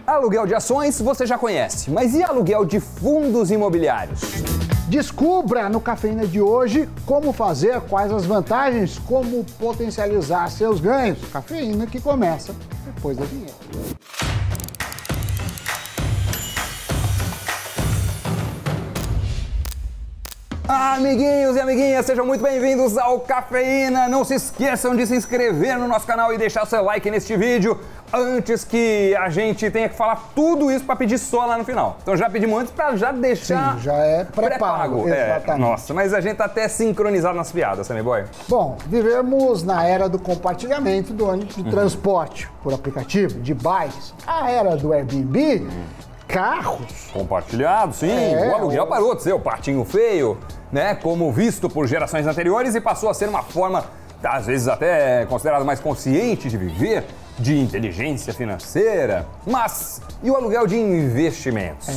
Aluguel de ações você já conhece, mas e aluguel de fundos imobiliários? Descubra no Cafeína de hoje como fazer, quais as vantagens, como potencializar seus ganhos. Cafeína que começa depois da vinheta. Amiguinhos e amiguinhas, sejam muito bem-vindos ao Cafeína. Não se esqueçam de se inscrever no nosso canal e deixar seu like neste vídeo antes que a gente tenha que falar tudo isso para pedir só lá no final. Então já pedimos antes para já deixar. Sim, já é pré-pago. Exatamente. Nossa, mas a gente tá até sincronizado nas piadas, Sammy Boy. Bom, vivemos na era do compartilhamento do ônibus de transporte por aplicativo, de bikes, a era do Airbnb, carros. Compartilhado, sim. O aluguel parou de ser o patinho feio, né? Como visto por gerações anteriores e passou a ser uma forma, às vezes até considerada mais consciente de viver, de inteligência financeira. Mas e o aluguel de investimentos?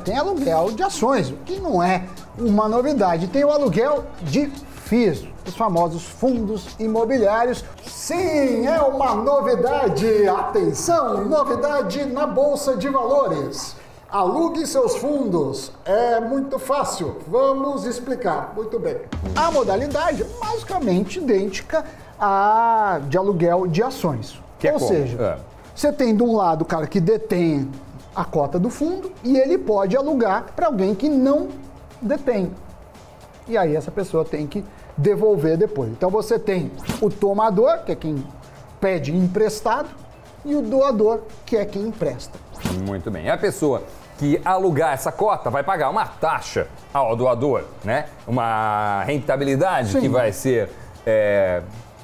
Tem aluguel de ações, o que não é uma novidade. Tem o aluguel de FIIs, os famosos fundos imobiliários. Sim, é uma novidade. Atenção, novidade na Bolsa de Valores. Alugue seus fundos. É muito fácil. Vamos explicar. Muito bem. A modalidade é basicamente idêntica à de aluguel de ações. Ou seja, você tem de um lado o cara que detém a cota do fundo e ele pode alugar para alguém que não detém. E aí essa pessoa tem que devolver depois. Então você tem o tomador, que é quem pede emprestado, e o doador, que é quem empresta. Muito bem. A pessoa que alugar essa cota vai pagar uma taxa ao doador, né? Uma rentabilidade que vai ser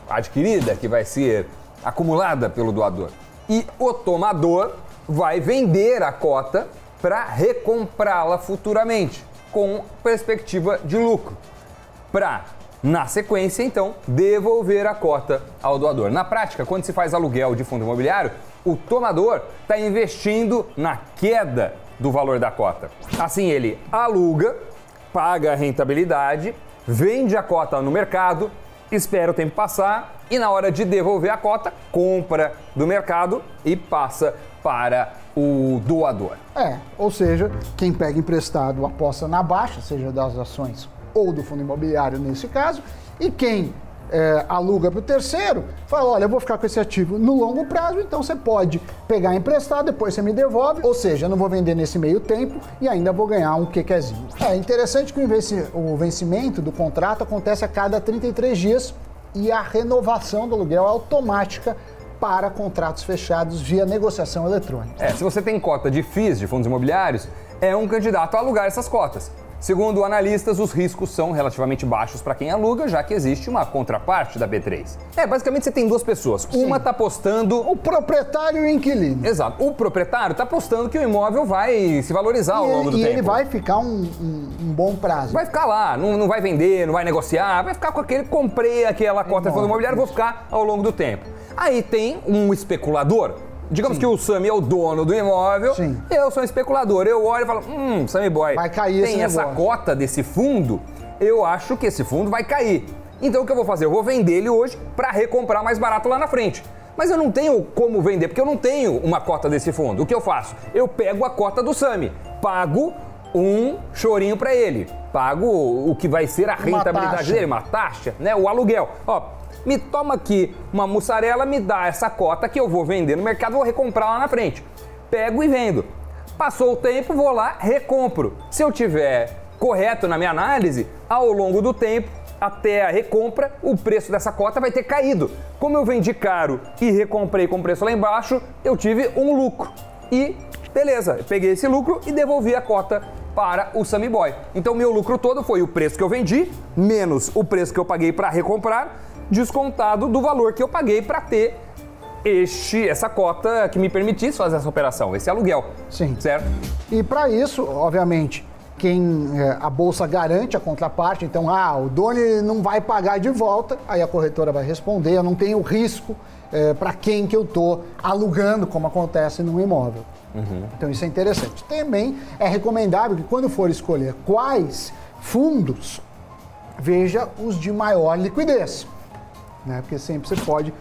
adquirida, que vai ser acumulada pelo doador. E o tomador vai vender a cota para recomprá-la futuramente, com perspectiva de lucro, para, na sequência, então, devolver a cota ao doador. Na prática, quando se faz aluguel de fundo imobiliário, o tomador está investindo na queda do valor da cota. Assim, ele aluga, paga a rentabilidade, vende a cota no mercado, espera o tempo passar e na hora de devolver a cota, compra do mercado e passa para o doador. Ou seja, quem pega emprestado aposta na baixa, seja das ações ou do fundo imobiliário nesse caso, e quem aluga para o terceiro, fala, olha, eu vou ficar com esse ativo no longo prazo, então você pode pegar emprestado, depois você me devolve, ou seja, eu não vou vender nesse meio tempo e ainda vou ganhar um quequezinho. É interessante que o vencimento do contrato acontece a cada 33 dias e a renovação do aluguel é automática para contratos fechados via negociação eletrônica. Se você tem cota de FIIs, de fundos imobiliários, é um candidato a alugar essas cotas. Segundo analistas, os riscos são relativamente baixos para quem aluga, já que existe uma contraparte da B3. Basicamente você tem duas pessoas. Sim. Uma está apostando... O proprietário e o inquilino. Exato. O proprietário está apostando que o imóvel vai se valorizar ao longo do tempo. E ele vai ficar um bom prazo. Vai ficar lá, não vai vender, não vai negociar, vai ficar com aquele, comprei aquela cota de fundo imobiliário, vou ficar ao longo do tempo. Aí tem um especulador. Digamos que o Sammy é o dono do imóvel, eu sou um especulador, eu olho e falo, Sammy Boy, vai cair tem essa cota desse fundo, eu acho que esse fundo vai cair. Então o que eu vou fazer? Eu vou vender ele hoje para recomprar mais barato lá na frente. Mas eu não tenho como vender, porque eu não tenho uma cota desse fundo. O que eu faço? Eu pego a cota do Sammy, pago um chorinho para ele, pago o que vai ser a rentabilidade dele, uma taxa, né? O aluguel. Me toma aqui uma mussarela, me dá essa cota que eu vou vender no mercado, vou recomprar lá na frente. Pego e vendo. Passou o tempo, vou lá, recompro. Se eu tiver correto na minha análise, ao longo do tempo, até a recompra, o preço dessa cota vai ter caído. Como eu vendi caro e recomprei com preço lá embaixo, eu tive um lucro. E beleza, peguei esse lucro e devolvi a cota para o Sammy Boy. Então meu lucro todo foi o preço que eu vendi, menos o preço que eu paguei para recomprar, descontado do valor que eu paguei para ter essa cota que me permitisse fazer essa operação, esse aluguel. Sim. Certo? E para isso, obviamente, a bolsa garante a contraparte, então, o dono não vai pagar de volta, aí a corretora vai responder, eu não tenho risco para quem que eu estou alugando, como acontece num imóvel. Então isso é interessante. Também é recomendável que quando for escolher quais fundos, veja os de maior liquidez, né? Porque sempre você pode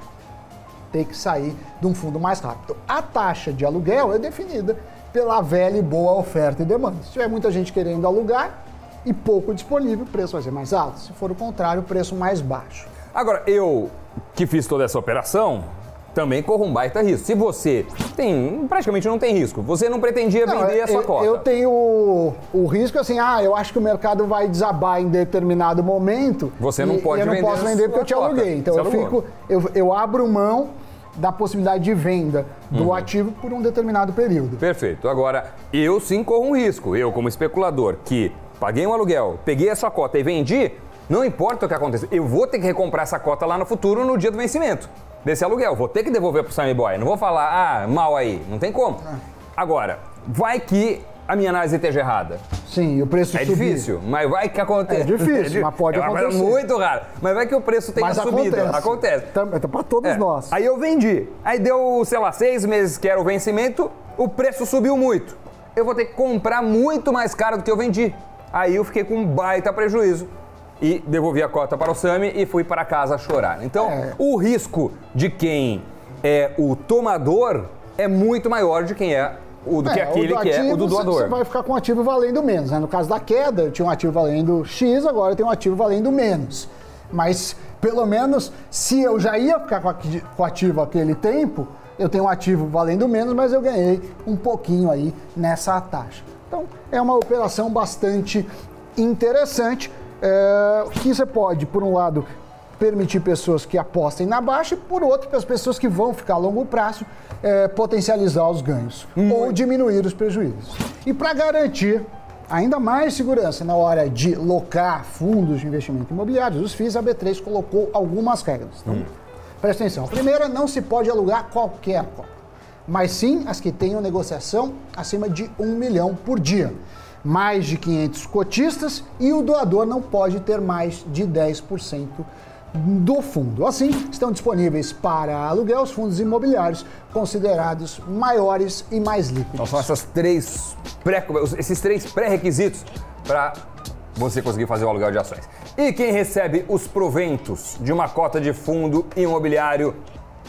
ter que sair de um fundo mais rápido. A taxa de aluguel é definida pela velha e boa oferta e demanda. Se tiver muita gente querendo alugar e pouco disponível, o preço vai ser mais alto. Se for o contrário, o preço mais baixo. Agora, eu que fiz toda essa operação, também corro um baita risco. Se você praticamente não tem risco, você não pretendia vender a sua cota. Eu tenho o risco assim, eu acho que o mercado vai desabar em determinado momento. Você não pode vender. Eu não posso vender porque eu te aluguei. Então eu abro mão da possibilidade de venda do ativo por um determinado período. Perfeito. Agora, eu sim corro um risco. Eu, como especulador, que paguei um aluguel, peguei a sua cota e vendi, não importa o que aconteça, eu vou ter que recomprar essa cota lá no futuro, no dia do vencimento desse aluguel. Vou ter que devolver pro Sammy Boy. Não vou falar, mal aí. Não tem como. Agora, vai que a minha análise esteja errada. Sim, o preço subir. É difícil, mas vai que acontece. É difícil, mas pode acontecer. É muito raro. Mas vai que o preço tenha subido. Acontece. É para todos nós. Aí eu vendi. Aí deu, 6 meses que era o vencimento, o preço subiu muito. Eu vou ter que comprar muito mais caro do que eu vendi. Aí eu fiquei com um baita prejuízo. E devolvi a cota para o Sammy e fui para casa chorar. Então, o risco de quem é o tomador é muito maior de quem é do que aquele que é o do doador. Você vai ficar com um ativo valendo menos, né? No caso da queda, eu tinha um ativo valendo X, agora eu tenho um ativo valendo menos. Mas, pelo menos, se eu já ia ficar com o ativo aquele tempo, eu tenho um ativo valendo menos, mas eu ganhei um pouquinho aí nessa taxa. Então, é uma operação bastante interessante. Que você pode, por um lado, permitir pessoas que apostem na baixa e, por outro, para as pessoas que vão ficar a longo prazo, potencializar os ganhos ou diminuir os prejuízos. E para garantir ainda mais segurança na hora de locar fundos de investimento imobiliários, os FIIs, a B3 colocou algumas regras. Então, presta atenção. A primeira, não se pode alugar qualquer cota, mas sim as que tenham negociação acima de 1 milhão por dia. Mais de 500 cotistas e o doador não pode ter mais de 10% do fundo. Assim, estão disponíveis para aluguel os fundos imobiliários considerados maiores e mais líquidos. Então são esses três pré-requisitos para você conseguir fazer o aluguel de ações. E quem recebe os proventos de uma cota de fundo imobiliário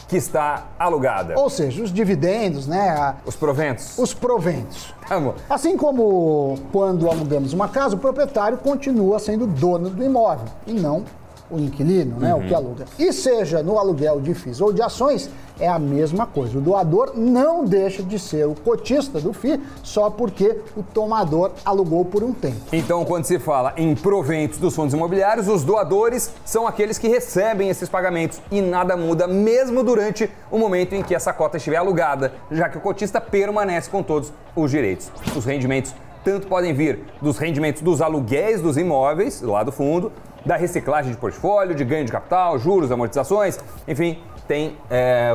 que está alugada? Ou seja, os dividendos, né? Os proventos. Os proventos. Amor. Assim como quando alugamos uma casa, o proprietário continua sendo dono do imóvel e não o inquilino, né? O que aluga. E seja no aluguel de FIIs ou de ações, é a mesma coisa. O doador não deixa de ser o cotista do FII só porque o tomador alugou por um tempo. Então, quando se fala em proventos dos fundos imobiliários, os doadores são aqueles que recebem esses pagamentos e nada muda mesmo durante o momento em que essa cota estiver alugada, já que o cotista permanece com todos os direitos. Os rendimentos tanto podem vir dos rendimentos dos aluguéis dos imóveis, lá do fundo, da reciclagem de portfólio, de ganho de capital, juros, amortizações, enfim, tem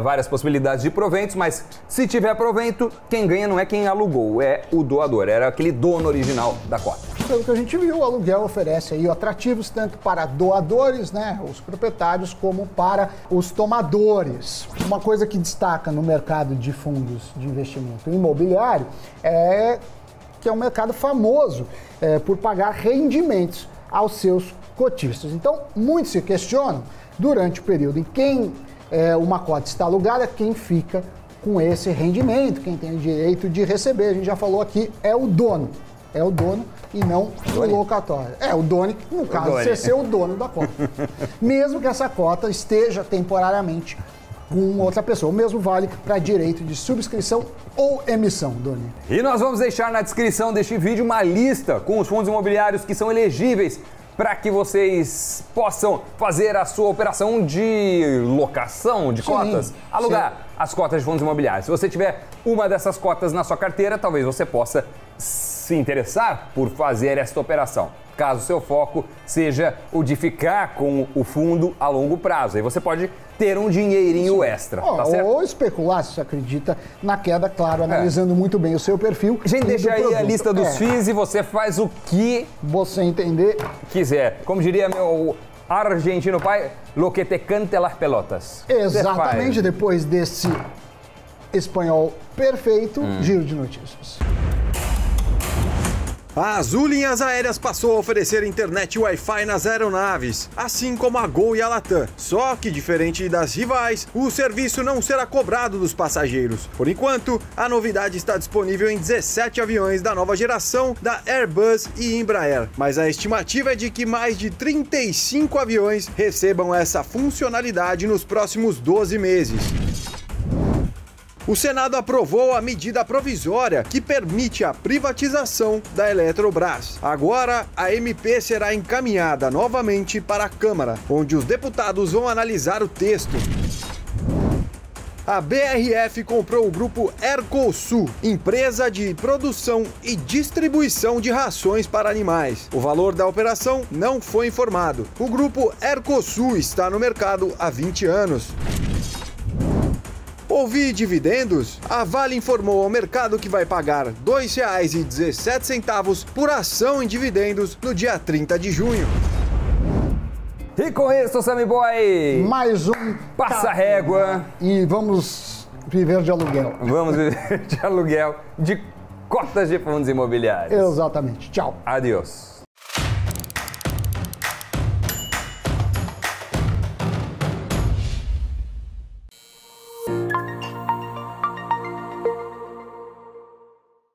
várias possibilidades de proventos, mas se tiver provento, quem ganha não é quem alugou, é o doador, era aquele dono original da cota. Pelo que a gente viu, o aluguel oferece aí atrativos tanto para doadores, né, os proprietários, como para os tomadores. Uma coisa que destaca no mercado de fundos de investimento imobiliário é que é um mercado famoso por pagar rendimentos aos seus cotistas. Então, muitos se questionam, durante o período em que uma cota está alugada, quem fica com esse rendimento, quem tem o direito de receber. A gente já falou aqui, é o dono e não o locatório. O dono, no caso, você ser o dono da cota. Mesmo que essa cota esteja temporariamente com outra pessoa. O mesmo vale para direito de subscrição ou emissão, Doni. E nós vamos deixar na descrição deste vídeo uma lista com os fundos imobiliários que são elegíveis para que vocês possam fazer a sua operação de locação de cotas, alugar as cotas de fundos imobiliários. Se você tiver uma dessas cotas na sua carteira, talvez você possa se interessar por fazer esta operação, caso seu foco seja o de ficar com o fundo a longo prazo. Aí você pode ter um dinheirinho extra, tá certo? Ou especular, se você acredita na queda, claro, analisando muito bem o seu perfil. A gente deixa aí a lista dos FIIs e você faz o que você entender quiser. Como diria meu argentino pai, lo que te cante las pelotas. Exatamente, depois desse espanhol perfeito, giro de notícias. A Azul Linhas Aéreas passou a oferecer internet Wi-Fi nas aeronaves, assim como a Gol e a Latam. Só que, diferente das rivais, o serviço não será cobrado dos passageiros. Por enquanto, a novidade está disponível em 17 aviões da nova geração da Airbus e Embraer, mas a estimativa é de que mais de 35 aviões recebam essa funcionalidade nos próximos 12 meses. O Senado aprovou a medida provisória que permite a privatização da Eletrobras. Agora, a MP será encaminhada novamente para a Câmara, onde os deputados vão analisar o texto. A BRF comprou o grupo Ercosul, empresa de produção e distribuição de rações para animais. O valor da operação não foi informado. O grupo Ercosul está no mercado há 20 anos. Ouvir dividendos? A Vale informou ao mercado que vai pagar R$ 2,17 por ação em dividendos no dia 30 de junho. E com isso, Sammy Boy, Mais um passa régua. E vamos viver de aluguel. Vamos viver de aluguel de cotas de fundos imobiliários. Exatamente. Tchau. Adeus.